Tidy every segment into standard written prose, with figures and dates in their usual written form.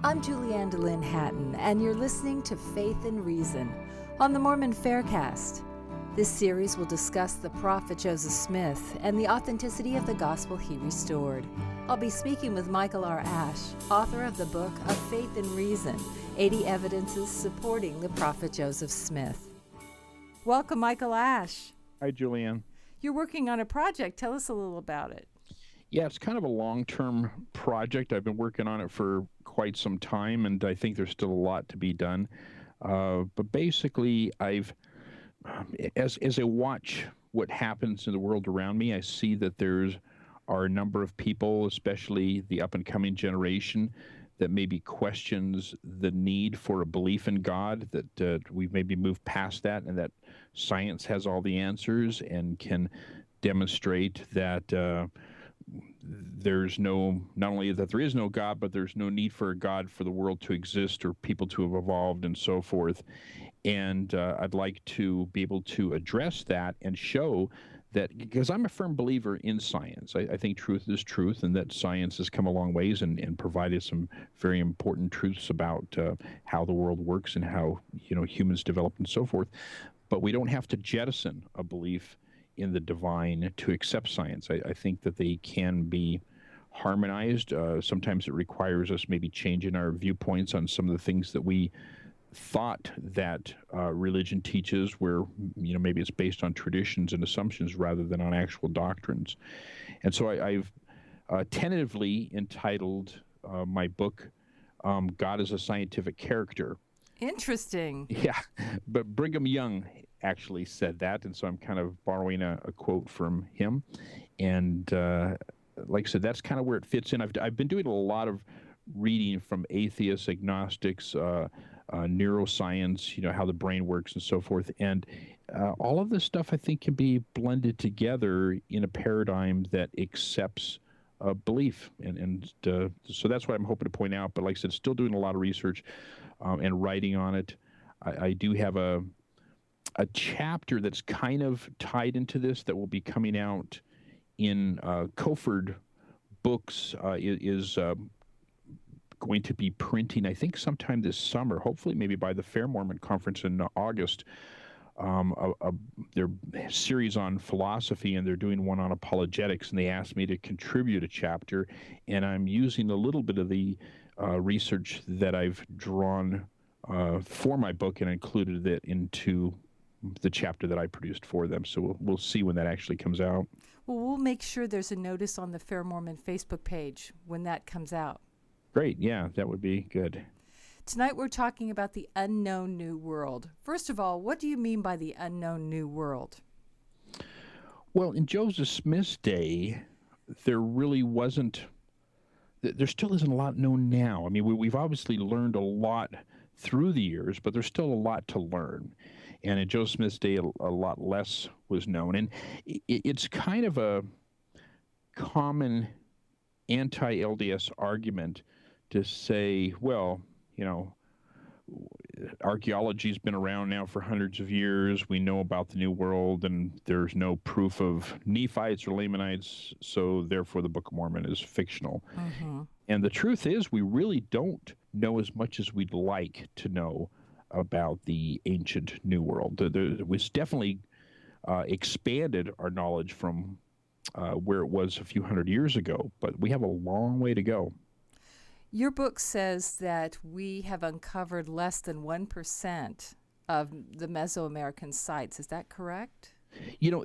I'm Julianne DeLynn Hatton, and you're listening to Faith and Reason on the Mormon Faircast. This series will discuss the prophet Joseph Smith and the authenticity of the gospel he restored. I'll be speaking with Michael R. Ash, author of the book of Faith and Reason, 80 Evidences Supporting the Prophet Joseph Smith. Welcome, Michael Ash. Hi, Julianne. You're working on a project. Tell us a little about it. Yeah, it's kind of a long-term project. I've been working on it for quite some time, and I think there's still a lot to be done. But basically, as I watch what happens in the world around me, I see that are a number of people, especially the up-and-coming generation, that maybe questions the need for a belief in God, that we've maybe moved past that, and that science has all the answers and can demonstrate that there's not only that there is no God, but there's no need for a God for the world to exist or people to have evolved and so forth. And I'd like to be able to address that and show that, because I'm a firm believer in science. I think truth is truth, and that science has come a long ways and provided some very important truths about how the world works and how humans develop and so forth. But we don't have to jettison a belief in the divine to accept science. I think that they can be harmonized. Sometimes it requires us maybe changing our viewpoints on some of the things that we thought that religion teaches, where maybe it's based on traditions and assumptions rather than on actual doctrines. And so I've tentatively entitled my book God is a Scientific Character. Interesting. Yeah, but Brigham Young actually said that, and so I'm kind of borrowing a quote from him. And like I said, that's kind of where it fits in. I've been doing a lot of reading from atheists, agnostics, neuroscience, how the brain works and so forth. And all of this stuff, I think, can be blended together in a paradigm that accepts belief. And so that's what I'm hoping to point out. But like I said, still doing a lot of research and writing on it. I do have a chapter that's kind of tied into this that will be coming out in Koford Books is going to be printing, I think, sometime this summer, hopefully maybe by the Fair Mormon Conference in August, their series on philosophy, and they're doing one on apologetics, and they asked me to contribute a chapter, and I'm using a little bit of the research that I've drawn for my book and included it into the chapter that I produced for them. So we'll see when that actually comes out. Well, we'll make sure there's a notice on the Fair Mormon Facebook page when that comes out. Great. Yeah, that would be good. Tonight we're talking about the unknown new world. First of all, what do you mean by the unknown new world? Well, in Joseph Smith's day, there still isn't a lot known now. I mean, we've obviously learned a lot through the years, but there's still a lot to learn. And in Joseph Smith's day, a lot less was known. And it's kind of a common anti-LDS argument to say, well, archaeology's been around now for hundreds of years. We know about the New World, and there's no proof of Nephites or Lamanites, so therefore the Book of Mormon is fictional. Mm-hmm. And the truth is, we really don't know as much as we'd like to know about the ancient New World. It was definitely expanded our knowledge from where it was a few hundred years ago, but we have a long way to go. Your book says that we have uncovered less than 1% of the Mesoamerican sites. Is that correct?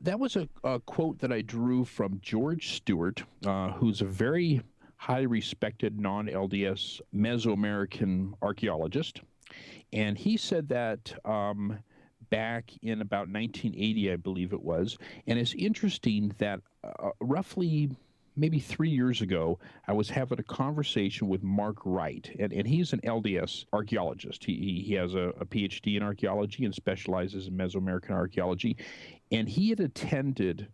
That was a quote that I drew from George Stewart, who's a very highly respected non-LDS Mesoamerican archaeologist. And he said that back in about 1980, I believe it was. And it's interesting that roughly maybe 3 years ago, I was having a conversation with Mark Wright, and he's an LDS archaeologist. He has a PhD in archaeology and specializes in Mesoamerican archaeology. And he had attended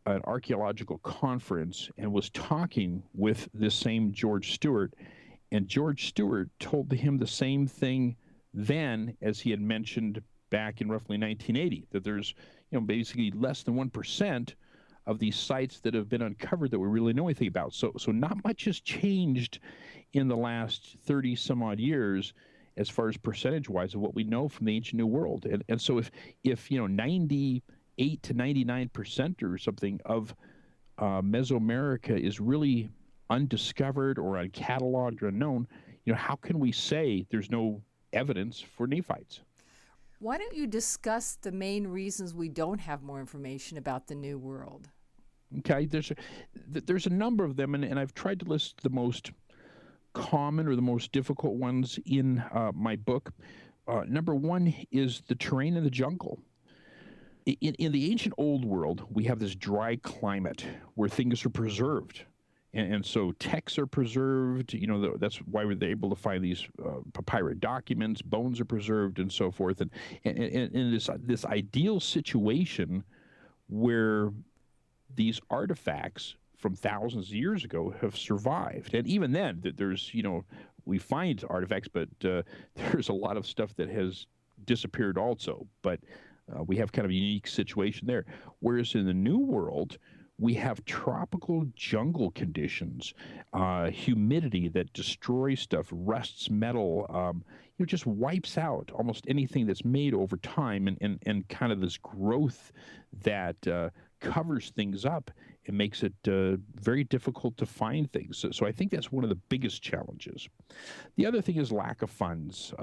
an archaeological conference and was talking with this same George Stewart. And George Stewart told him the same thing then as he had mentioned back in roughly 1980, that there's basically less than 1% of these sites that have been uncovered that we really know anything about. So not much has changed in the last 30 some odd years as far as percentage-wise of what we know from the ancient New World. And so if 98 to 99% or something of Mesoamerica is really undiscovered or uncatalogued or unknown, how can we say there's no evidence for Nephites? Why don't you discuss the main reasons we don't have more information about the New World? Okay, there's a number of them, and I've tried to list the most common or the most difficult ones in my book. Number one is the terrain in the jungle. In the ancient old world, we have this dry climate where things are preserved. And so texts are preserved. That's why we're able to find these papyrus documents. Bones are preserved, and so forth. And in this ideal situation where these artifacts from thousands of years ago have survived, and even then, there's we find artifacts, but there's a lot of stuff that has disappeared also. But we have kind of a unique situation there. Whereas in the New World, we have tropical jungle conditions, humidity that destroys stuff, rusts metal, just wipes out almost anything that's made over time, and kind of this growth that covers things up and makes it very difficult to find things. So I think that's one of the biggest challenges. The other thing is lack of funds.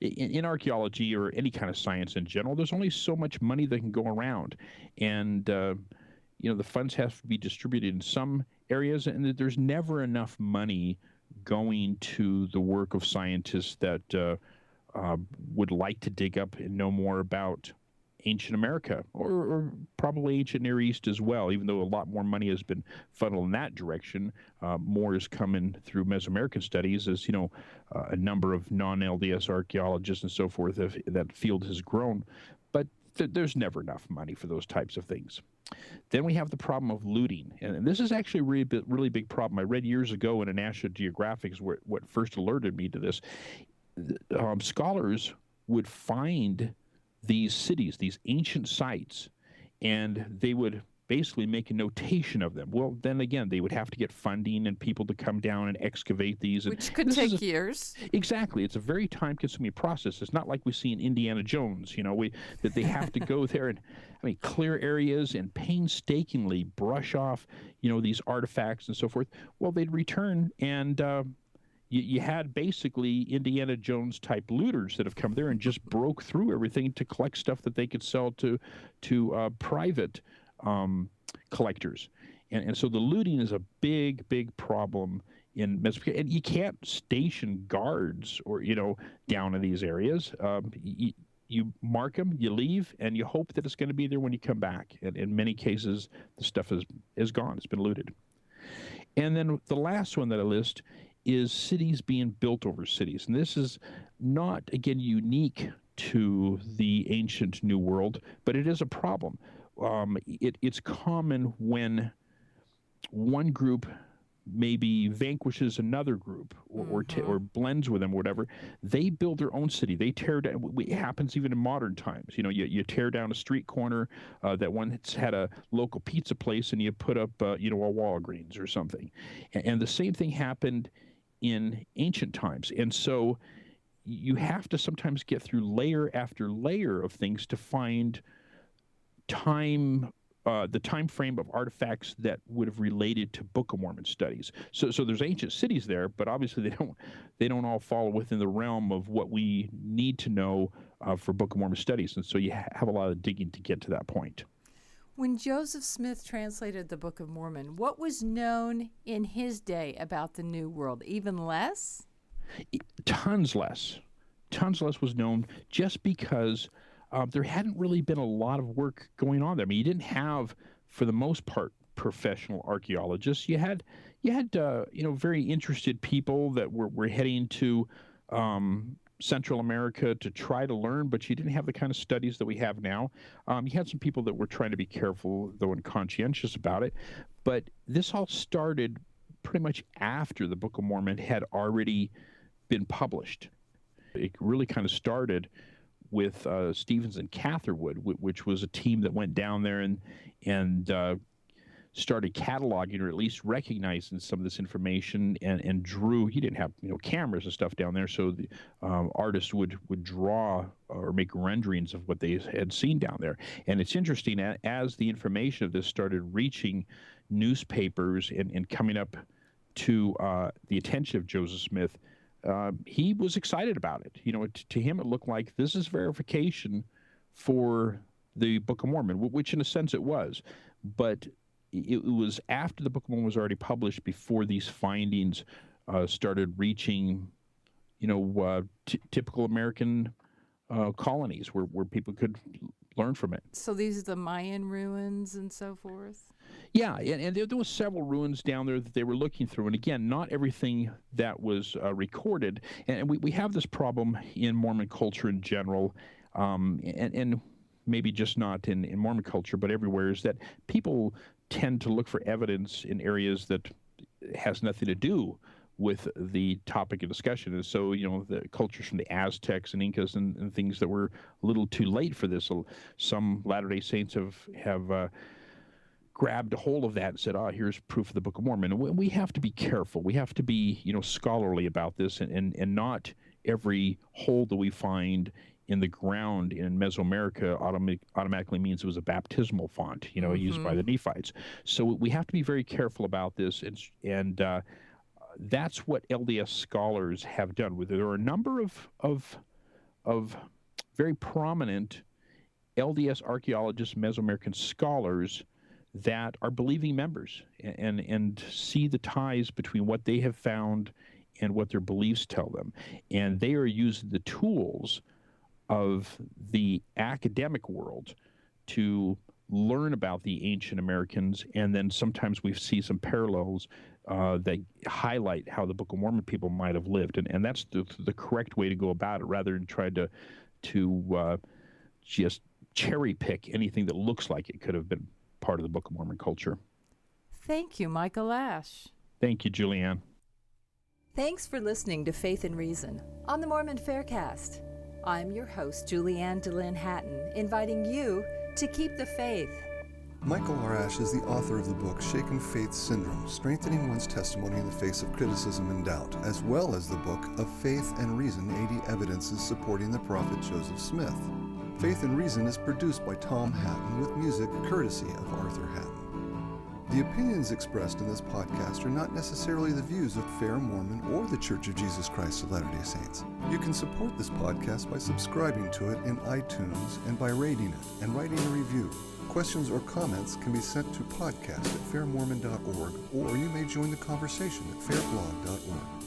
In archaeology or any kind of science in general, there's only so much money that can go around. And the funds have to be distributed in some areas, and there's never enough money going to the work of scientists that would like to dig up and know more about ancient America, or probably ancient Near East as well. Even though a lot more money has been funneled in that direction, more is coming through Mesoamerican studies, as a number of non-LDS archaeologists and so forth that field has grown. But there's never enough money for those types of things. Then we have the problem of looting, and this is actually a really big problem. I read years ago in a National Geographic what first alerted me to this. Scholars would find these cities, these ancient sites, and they would basically make a notation of them. Well, then again, they would have to get funding and people to come down and excavate these. Which could take years. Exactly. It's a very time-consuming process. It's not like we see in Indiana Jones, that they have to go there and clear areas and painstakingly brush off, these artifacts and so forth. Well, they'd return, and you had basically Indiana Jones type looters that have come there and just broke through everything to collect stuff that they could sell to private collectors. And so the looting is a big, big problem in Mesoamerica. And you can't station guards or, down in these areas. You mark them, you leave, and you hope that it's going to be there when you come back. And in many cases, the stuff is gone. It's been looted. And then the last one that I list is cities being built over cities. And this is not, again, unique to the ancient New World, but it is a problem. It's common when one group maybe vanquishes another group or blends with them or whatever. They build their own city. They tear down. It happens even in modern times. You tear down a street corner that once had a local pizza place, and you put up a Walgreens or something. And the same thing happened in ancient times. And so you have to sometimes get through layer after layer of things to find the time frame of artifacts that would have related to Book of Mormon studies. So there's ancient cities there, but obviously they don't all fall within the realm of what we need to know for Book of Mormon studies. And so you have a lot of digging to get to that point. When Joseph Smith translated the Book of Mormon, what was known in his day about the New World? Even less? Tons less. Tons less was known, just because there hadn't really been a lot of work going on there. You didn't have, for the most part, professional archaeologists. You had very interested people that were heading to Central America to try to learn, but you didn't have the kind of studies that we have now. You had some people that were trying to be careful, though, and conscientious about it. But this all started pretty much after the Book of Mormon had already been published. It really kind of started with Stevens and Catherwood, which was a team that went down there and started cataloging or at least recognizing some of this information and drew. He didn't have cameras and stuff down there, so the artists would draw or make renderings of what they had seen down there. And it's interesting, as the information of this started reaching newspapers and coming up to the attention of Joseph Smith, he was excited about it. To him it looked like this is verification for the Book of Mormon, which in a sense it was. But it was after the Book of Mormon was already published, before these findings started reaching, typical American colonies where people could learn from it. So these are the Mayan ruins and so forth? Yeah, and there was several ruins down there that they were looking through. And again, not everything that was recorded. And we have this problem in Mormon culture in general, and maybe just not in Mormon culture, but everywhere, is that people tend to look for evidence in areas that has nothing to do with the topic of discussion. And so, the cultures from the Aztecs and Incas and things that were a little too late for this. Some Latter-day Saints have grabbed a hold of that and said, here's proof of the Book of Mormon. And we have to be careful. We have to be, scholarly about this, and not every hole that we find in the ground in Mesoamerica automatically means it was a baptismal font, used by the Nephites. So we have to be very careful about this, and that's what LDS scholars have done. There are a number of very prominent LDS archaeologists, Mesoamerican scholars that are believing members and see the ties between what they have found and what their beliefs tell them. And they are using the tools of the academic world to learn about the ancient Americans, and then sometimes we see some parallels that highlight how the Book of Mormon people might have lived, and that's the correct way to go about it, rather than try to just cherry pick anything that looks like it could have been part of the Book of Mormon culture. Thank you, Michael Ash. Thank you, Julianne. Thanks for listening to Faith and Reason on the Mormon Faircast. I'm your host, Julianne DeLynn Hatton, inviting you to keep the faith. Michael R. Ash is the author of the book Shaken Faith Syndrome, Strengthening One's Testimony in the Face of Criticism and Doubt, as well as the book Of Faith and Reason, 80 Evidences Supporting the Prophet Joseph Smith. Faith and Reason is produced by Tom Hatton with music courtesy of Arthur Hatton. The opinions expressed in this podcast are not necessarily the views of Fair Mormon or the Church of Jesus Christ of Latter-day Saints. You can support this podcast by subscribing to it in iTunes and by rating it and writing a review. Questions or comments can be sent to podcast@fairmormon.org, or you may join the conversation at fairblog.org.